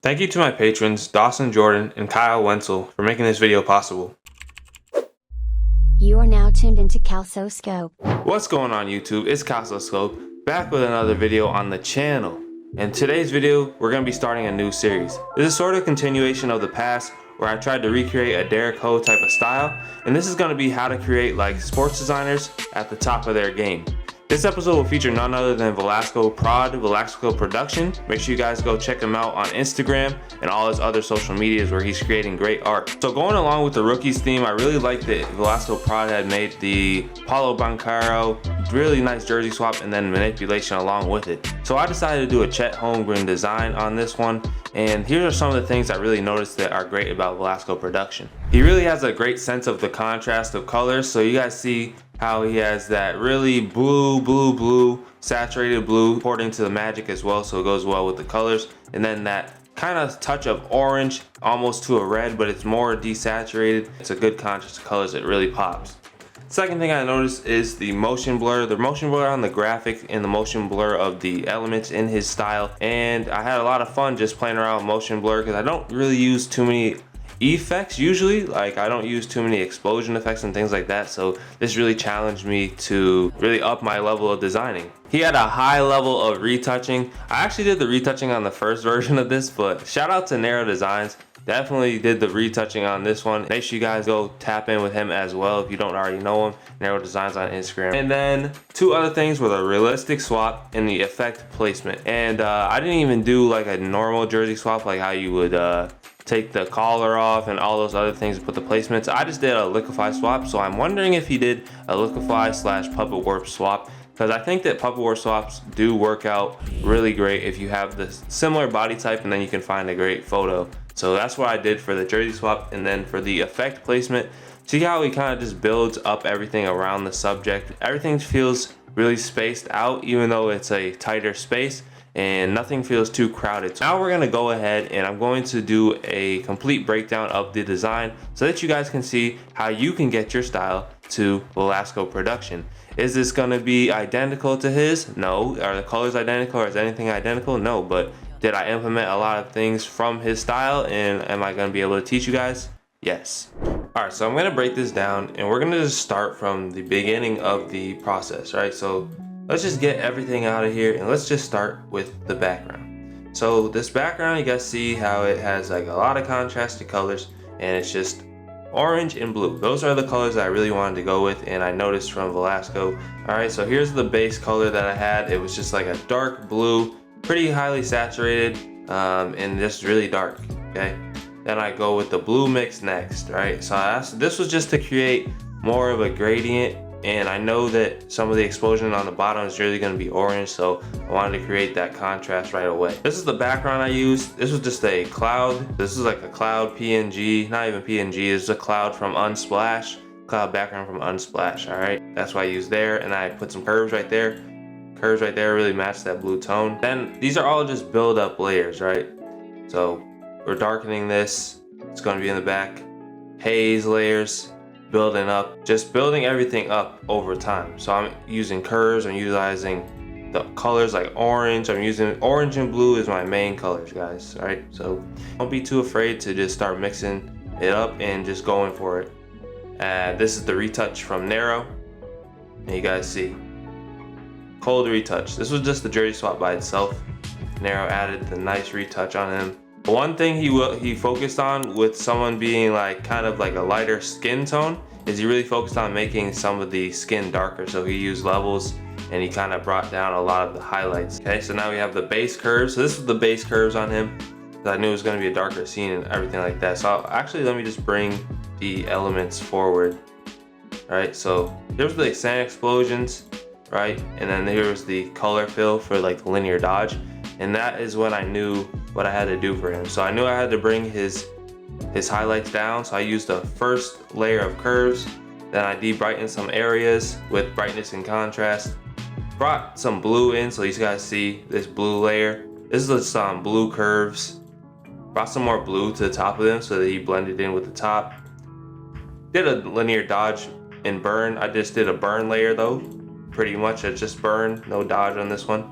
Thank you to my patrons, Dawson Jordan and Kyle Wenzel, for making this video possible. You are now tuned into CALSOSCOPED. What's going on YouTube? It's CALSOSCOPED, back with another video on the channel. In today's video, we're going to be starting a new series. This is sort of a continuation of the past, where I tried to recreate a Derek Ho type of style, and this is going to be how to create like sports designers at the top of their game. This episode will feature none other than Velasco Production. Make sure you guys go check him out on Instagram and all his other social medias where he's creating great art. So going along with the rookies theme, I really like that Velasco Prod had made the Paulo Banchero really nice jersey swap and then manipulation along with it. So I decided to do a Chet Holmgren design on this one, and here are some of the things I really noticed that are great about Velasco Production. He really has a great sense of the contrast of colors, so you guys see how he has that really blue, saturated blue according to the Magic as well, so it goes well with the colors. And then that kind of touch of orange, almost to a red, but it's more desaturated. It's a good contrast of colors, it really pops. Second thing I noticed is the motion blur. The motion blur on the graphic and the motion blur of the elements in his style. And I had a lot of fun just playing around with motion blur because I don't really use too many effects usually. Like, I don't use too many explosion effects and things like that, so this really challenged me to really up my level of designing. He had a high level of retouching. I actually did the retouching on the first version of this, but shout out to Narrow Designs. Definitely did the retouching on this one. Make sure you guys go tap in with him as well if you don't already know him. Narrow Designs on Instagram. And then two other things were the realistic swap and the effect placement. And I didn't even do like a normal jersey swap, like how you would take the collar off and all those other things to put the placements. I just did a liquefy swap, so I'm wondering if he did a liquefy / puppet warp swap, because I think that puppet warp swaps do work out really great if you have this similar body type, and then you can find a great photo. So that's what I did for the jersey swap. And then for the effect placement, see how he kind of just builds up everything around the subject. Everything feels really spaced out, even though it's a tighter space, and nothing feels too crowded. So now we're gonna go ahead and I'm going to do a complete breakdown of the design so that you guys can see how you can get your style to Velasco Production. Is this gonna be identical to his? No. Are the colors identical, or is anything identical? No. But did I implement a lot of things from his style, and am I gonna be able to teach you guys? Yes. Alright, so I'm gonna break this down and we're gonna just start from the beginning of the process, right? So let's just get everything out of here and let's just start with the background. So this background, you guys see how it has like a lot of contrasted colors, and it's just orange and blue. Those are the colors that I really wanted to go with, and I noticed from Velasco. Alright, so here's the base color that I had. It was just like a dark blue, pretty highly saturated, and just really dark, okay? Then I go with the blue mix next, right? So this was just to create more of a gradient, and I know that some of the explosion on the bottom is really going to be orange, so I wanted to create that contrast right away. This is the background I used. This was just a cloud. This is like a cloud PNG, not even PNG. This is a cloud from Unsplash, cloud background from Unsplash, all right? That's what I used there, and I put some curves right there. Curves right there really match that blue tone. Then these are all just build up layers, right? So we're darkening this. It's going to be in the back. Haze layers. Building up, just building everything up over time. So I'm using curves, I'm utilizing the colors like orange. I'm using orange and blue as my main colors, guys. All right, so don't be too afraid to just start mixing it up and just going for it. This is the retouch from Narrow, and you guys see cold retouch. This was just the jersey swap by itself. Narrow added the nice retouch on him. One thing he focused on with someone being like kind of like a lighter skin tone is he really focused on making some of the skin darker. So he used levels and he kind of brought down a lot of the highlights. Okay, so now we have the base curves. So this is the base curves on him. I knew it was going to be a darker scene and everything like that. So actually, let me just bring the elements forward. All right, so there's the sand explosions, right? And then here's the color fill for like the linear dodge. And that is when I knew what I had to do for him. So I knew I had to bring his highlights down. So I used the first layer of curves. Then I de-brightened some areas with brightness and contrast. Brought some blue in, so you guys see this blue layer. This is just some blue curves. Brought some more blue to the top of them so that he blended in with the top. Did a linear dodge and burn. I just did a burn layer though. Pretty much it's just burn, no dodge on this one.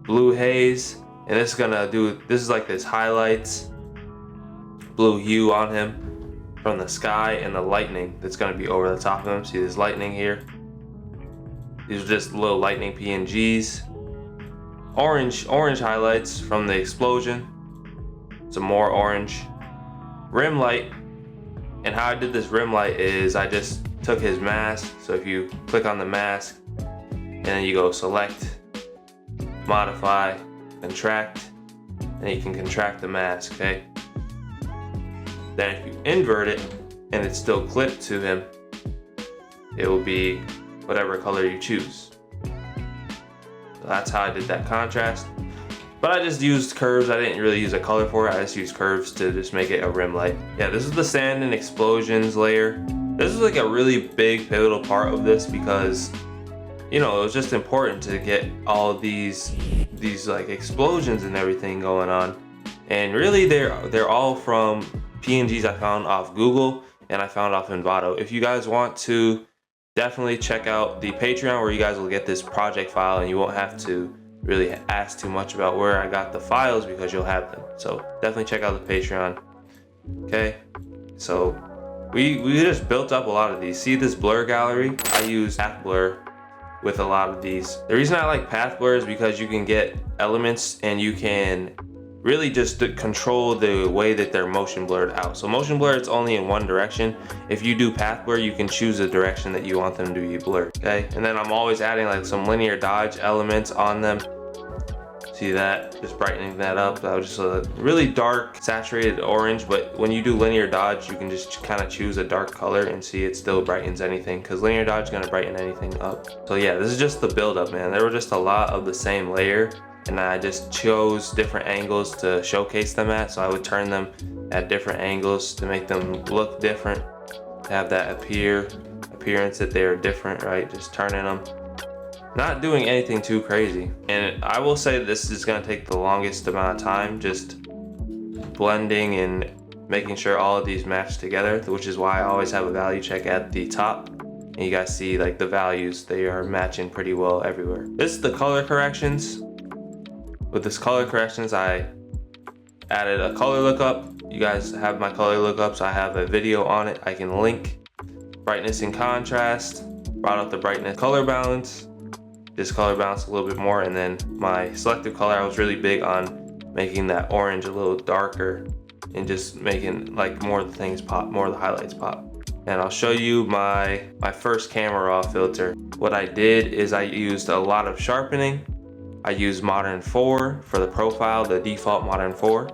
Blue haze, And this is like this highlights blue hue on him from the sky and the lightning that's gonna be over the top of him. See this lightning here? These are just little lightning PNGs. Orange highlights from the explosion. Some more orange. Rim light. And how I did this rim light is I just took his mask. So if you click on the mask and then you go select, modify, contract, and you can contract the mask, okay? Then if you invert it and it's still clipped to him, it will be whatever color you choose. So that's how I did that contrast. But I just used curves. I didn't really use a color for it. I just used curves to just make it a rim light. Yeah, this is the sand and explosions layer. This is like a really big pivotal part of this because, you know, it was just important to get all these like explosions and everything going on. And really they're all from PNGs I found off Google and I found off Envato. If you guys want to, definitely check out the Patreon where you guys will get this project file and you won't have to really ask too much about where I got the files because you'll have them. So definitely check out the Patreon. Okay, so we just built up a lot of these. See this blur gallery? I use path blur with a lot of these. The reason I like path blur is because you can get elements and you can really just control the way that they're motion blurred out. So motion blur, it's only in one direction. If you do path blur, you can choose the direction that you want them to be blurred, okay? And then I'm always adding like some linear dodge elements on them. See that? Just brightening that up. That was just a really dark saturated orange, but when you do linear dodge, you can just kind of choose a dark color and see it still brightens anything because linear dodge is gonna brighten anything up. So yeah, this is just the buildup, man. There were just a lot of the same layer and I just chose different angles to showcase them at. So I would turn them at different angles to make them look different, to have that appearance that they're different, right? Just turning them. Not doing anything too crazy. And I will say this is gonna take the longest amount of time, just blending and making sure all of these match together, which is why I always have a value check at the top. And you guys see like the values, they are matching pretty well everywhere. This is the color corrections. With this color corrections, I added a color lookup. You guys have my color lookups. I have a video on it. I can link. Brightness and contrast, brought up the brightness, color balance, just color balance a little bit more, and then my selective color, I was really big on making that orange a little darker and just making like more of the things pop, more of the highlights pop. And I'll show you my first camera raw filter. What I did is I used a lot of sharpening. I used Modern 4 for the profile, the default Modern 4.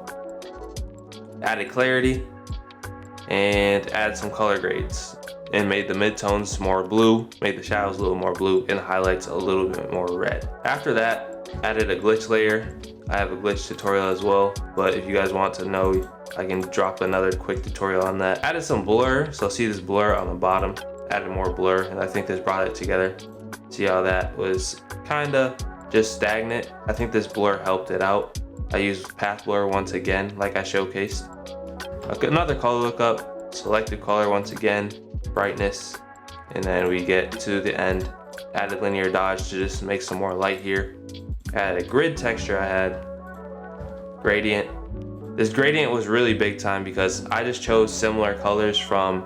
Added clarity and added some color grades and made the midtones more blue, made the shadows a little more blue and the highlights a little bit more red. After that, added a glitch layer. I have a glitch tutorial as well, but if you guys want to know, I can drop another quick tutorial on that. Added some blur, so see this blur on the bottom, added more blur, and I think this brought it together. See how that was kinda just stagnant. I think this blur helped it out. I used path blur once again, like I showcased. Another color lookup, selected color once again, brightness, and then we get to the end. Added linear dodge to just make some more light here. Added a grid texture. I had gradient. This gradient was really big time because I just chose similar colors from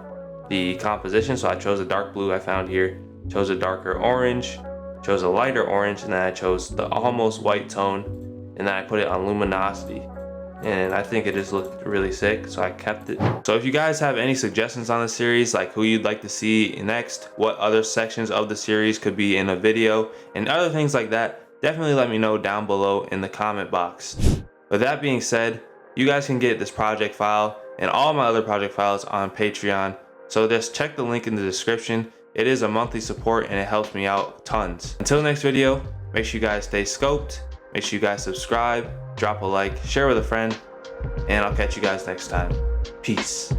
the composition. So I chose a dark blue I found here, chose a darker orange, chose a lighter orange, and then I chose the almost white tone, and then I put it on luminosity. And I think it just looked really sick, so I kept it. So if you guys have any suggestions on the series, like who you'd like to see next, what other sections of the series could be in a video, and other things like that, definitely let me know down below in the comment box. With that being said, you guys can get this project file and all my other project files on Patreon. So just check the link in the description. It is a monthly support and it helps me out tons. Until next video, make sure you guys stay scoped. Make sure you guys subscribe, drop a like, share with a friend, and I'll catch you guys next time. Peace.